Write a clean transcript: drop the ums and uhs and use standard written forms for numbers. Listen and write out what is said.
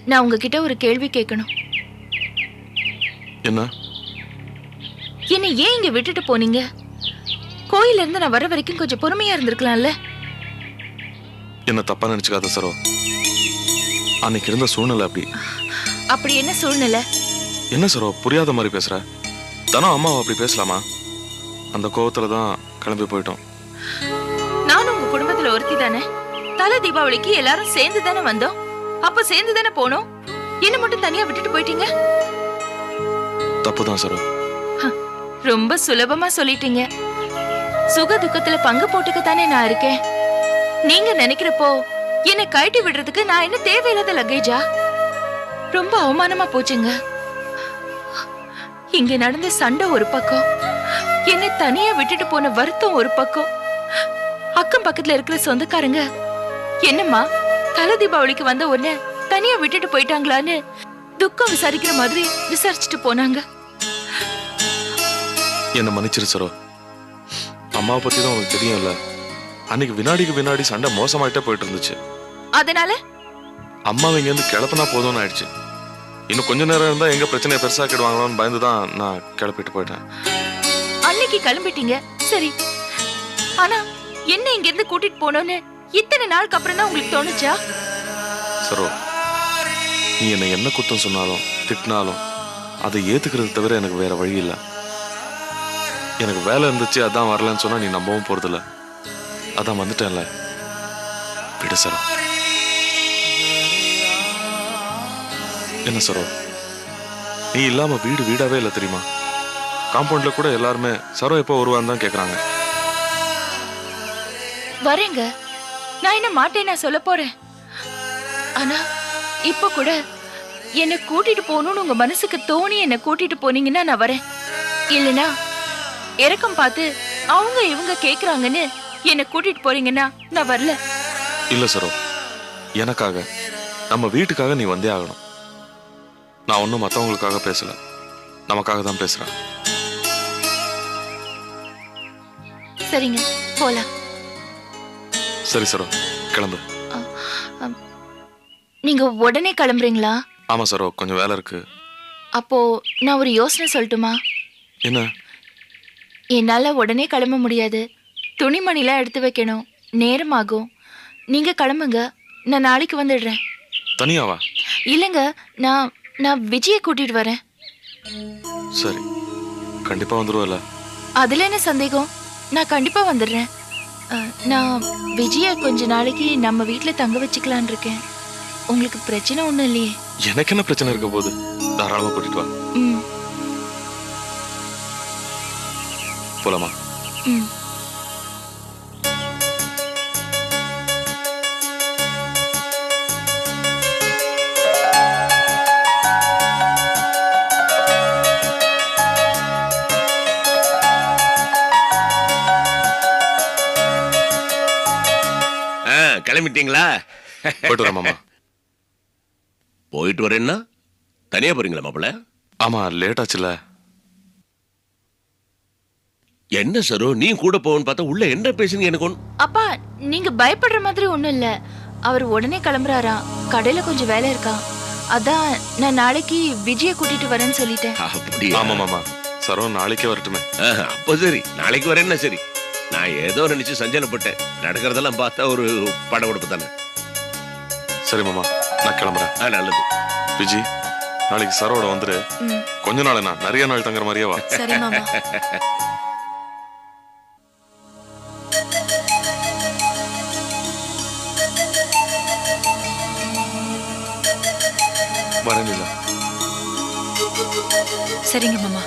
நான் உங்ககிட்ட ஒரு கேள்வி கேட்கணும். என்ன? என்னை ஏன் இங்க விட்டுட்டு போனீங்க? கோயில இருந்து நான் வர வரைக்கும் கொஞ்சம் பொறுமையா இருந்திருக்கலாம்ல. என்ன தப்பா நினைச்சுக்காத சரோ. அன்னைக்கு இருந்த சூழ்நிலை அப்படி. அப்படி என்ன சூழ்நிலை? என்ன சரோ புரியாத மாதிரி பேசுற? தானே அம்மாவை அப்படி பேசலாமா? அந்த கோவத்துல தான் கிளம்பி போயிட்டோம். நானும் உங்க குடும்பத்துல ஒருத்தி தானே. தலை தீபாவளிக்கு எல்லாரும் சேர்ந்து தானே வந்தோம். அப்ப சேர்ந்து தானே போனோம். என்ன மட்டும் தனியா விட்டுட்டு போயிட்டீங்க. தப்புதான் சரோ. ரொம்ப சுலபமா சொல்லிட்டீங்க. சுக துக்கத்துல பங்கு போட்டுக்கத்தானே நான் இருக்கேன். நீங்க நினைக்கிறப்போ என்னை கழட்டி விடுறதுக்கு நான் என்ன தேவையில்லாத லக்கேஜா? ரொம்ப அவமானமா போச்சுங்க. இங்க நடந்த சண்டை ஒரு பக்கம், என்னை தனியா விட்டுட்டு போன வருத்தம் ஒரு பக்கம், அக்கம் பக்கத்துல இருக்கிற சொந்தக்காரங்க என்னம்மா தலை தீபாவளிக்கு வந்த உடனே தனியா விட்டுட்டு போயிட்டாங்களான்னு துக்கம் விசாரிக்கிற மாதிரி விசாரிச்சுட்டு போனாங்க. என்ன மன்னிச்சிரு சரோ. அம்மாவை பத்தி தான் உனக்கு தெரியும்ல. அன்னைக்கு வினாடிக்கு வினாடி சண்டை மோசமாயிட்டே போயிட்டு இருந்துச்சு. அதனால அம்மாவை இங்க இருந்து கிளப்பினா போதும்னு ஆயிடுச்சு. இன்னும் கொஞ்ச நேரம் இருந்தா எங்க பிரச்சனையை பெருசாக்கிடுவாங்களோன்னு பயந்துதான் நான் கிளப்பிட்டு போயிட்டேன். அன்னைக்கு கிளம்பிட்டீங்க சரி, ஆனா என்ன இங்க இருந்து கூட்டிட்டு போனோன்னு இத்தனை நாளுக்கு அப்புறம் தான் உங்களுக்கு தோணுச்சா? சரோ, நீ என்ன குத்தம் சொன்னாலும் திட்டினாலும் அதை ஏத்துக்கிறது தவிர எனக்கு வேற வழி இல்லை. எனக்கு வேலை இருந்துச்சு அதான் வரலன்னு சொன்னா நீ நம்பவும் போறதில்ல. அதான் வந்துட்டேன்ல, விடு சரோ. என்ன சரோ, நீ இல்லாம வீடு வீடாவே இல்லை தெரியுமா? காம்பவுண்ட்ல கூட எல்லாருமே சரோ எப்போ வருவான்னு தான் கேக்குறாங்க. வரேங்க, நான் என்ன மாட்டேன் நான் சொல்ல போறேன். ஆனா இப்ப கூட என்ன கூட்டிட்டு போகணும்னு உங்க மனசுக்கு தோணி என்ன கூட்டிட்டு போனீங்கன்னா நான் வரேன். இல்லனா இறக்கம் பார்த்து அவங்க இவங்க கேக்குறாங்கன்னு என்ன கூட்டிட்டு போறீங்கன்னா நான் வரல. இல்ல சரோ, எனக்காக நம்ம வீட்டுக்காக நீ வந்தே ஆகணும். நான் ஒன்னும் மத்தவங்களுக்காக பேசல, நமக்காக தான் பேசுறேன். சரிங்க, போலாம். சரி சரோ, கிளம்பு. நீங்க உடனே கிளம்புறீங்களா? ஆமா சரோ, கொஞ்சம் வேலை இருக்கு. அப்போ நான் ஒரு யோசனை சொல்லட்டுமா? என்ன? என்னால உடனே கிளம்ப முடியாது. துணிமணிலாம் எடுத்து வைக்கணும், நேரமாகும். நீங்க கிளம்புங்க, நான் நாளைக்கு வந்துடுறேன். தனியாவா? இல்லங்க, நான் விஜயை கூட்டிட்டு வரேன். சரி, கண்டிப்பா வந்துருவல. அதுல என்ன சந்தேகம்? நான் கண்டிப்பா வந்துடுறேன். நான் விஜய கொஞ்ச நாளைக்கு நம்ம வீட்டுல தங்க வச்சுக்கலான் இருக்கேன். உங்களுக்கு பிரச்சனை ஒண்ணும் இல்லையே? எனக்கு என்ன பிரச்சனை இருக்க போகுது, தாராளமா கூட்டிட்டு வா. போலாமா? கிளம்பிட்டீங்களா? போயிட்டு வரேன் மாமா. போயிட்டு வரேன்னா தனியா போறீங்களா மாப்பிள்ள? ஆமா, லேட் ஆச்சுல. என்ன சரோ, நீ கூட போவன்னு பார்த்தா உள்ள என்ன பேசுங்க எனக்கு ஒண்ணு. அப்பா, நீங்க பயப்படுற மாதிரி ஒண்ணும் இல்ல. அவர் உடனே கிளம்புறாரா, கடையில கொஞ்சம் வேலை இருக்கா. அதான் நான் நாளைக்கு விஜய கூட்டிட்டு வரேன்னு சொல்லிட்டேன். அப்படியா? ஆமா மாமா, சரோ நாளைக்கே வரட்டுமே. அப்ப சரி, நாளைக்கு வரேன்னா சரி. நான் ஏதோ நினைச்சு சஞ்சலப்பட்டேன். நடக்கிறதெல்லாம் பார்த்தா ஒரு படம் கொடுப்பு தானே. சரி மாமா, நான் கிளம்புறேன். நல்லது. விஜி, நாளைக்கு சரோட வந்துரு. கொஞ்ச நாள் நான் நிறைய நாள் தங்குற மாதிரியே வா. சரி மாமா. வரேன். சரிங்க மாமா.